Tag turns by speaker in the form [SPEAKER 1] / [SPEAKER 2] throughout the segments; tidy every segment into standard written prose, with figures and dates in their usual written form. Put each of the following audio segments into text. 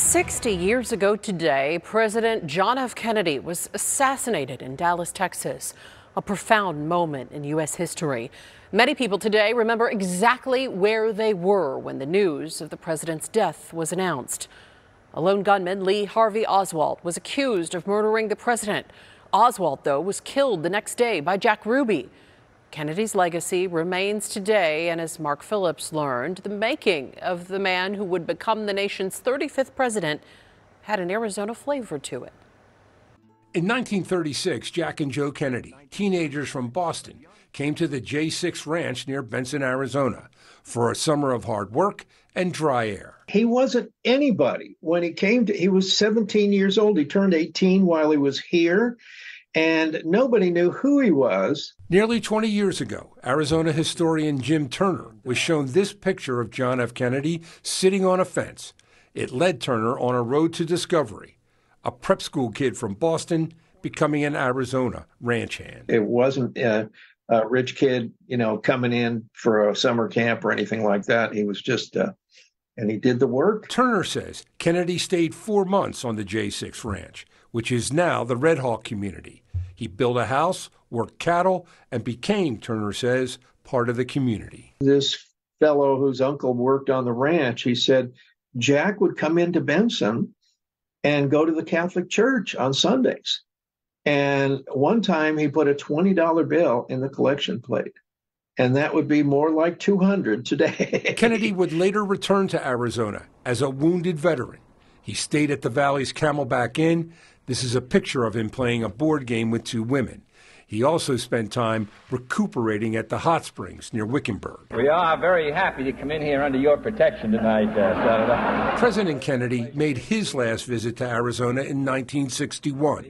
[SPEAKER 1] 60 years ago today, President John F. Kennedy was assassinated in Dallas, Texas. A profound moment in U.S. history. Many people today remember exactly where they were when the news of the president's death was announced. A lone gunman, Lee Harvey Oswald, was accused of murdering the president. Oswald, though, was killed the next day by Jack Ruby. Kennedy's legacy remains today, and as Mark Phillips learned, the making of the man who would become the nation's 35th president had an Arizona flavor to it.
[SPEAKER 2] In 1936, Jack and Joe Kennedy, teenagers from Boston, came to the J6 Ranch near Benson, Arizona, for a summer of hard work and dry air.
[SPEAKER 3] He wasn't anybody. When he came to, he was 17 years old. He turned 18 while he was here, and nobody knew who he was.
[SPEAKER 2] Nearly 20 years ago, Arizona historian Jim Turner was shown this picture of John F. Kennedy sitting on a fence. It led Turner on a road to discovery, a prep school kid from Boston becoming an Arizona ranch hand.
[SPEAKER 3] It wasn't a rich kid, coming in for a summer camp or anything like that. He was just, and he did the work.
[SPEAKER 2] Turner says Kennedy stayed 4 months on the J6 Ranch, which is now the Red Hawk community. He built a house, worked cattle, and became, Turner says, part of the community.
[SPEAKER 3] This fellow whose uncle worked on the ranch, he said Jack would come into Benson and go to the Catholic Church on Sundays. And one time he put a $20 bill in the collection plate, and that would be more like $200 today.
[SPEAKER 2] Kennedy would later return to Arizona as a wounded veteran. He stayed at the Valley's Camelback Inn. This is a picture of him playing a board game with 2 women. He also spent time recuperating at the hot springs near Wickenburg.
[SPEAKER 4] We are very happy to come in here under your protection tonight, Senator.
[SPEAKER 2] President Kennedy made his last visit to Arizona in 1961.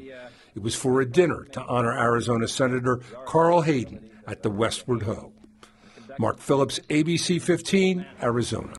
[SPEAKER 2] It was for a dinner to honor Arizona Senator Carl Hayden at the Westward Ho. Mark Phillips, ABC 15, Arizona.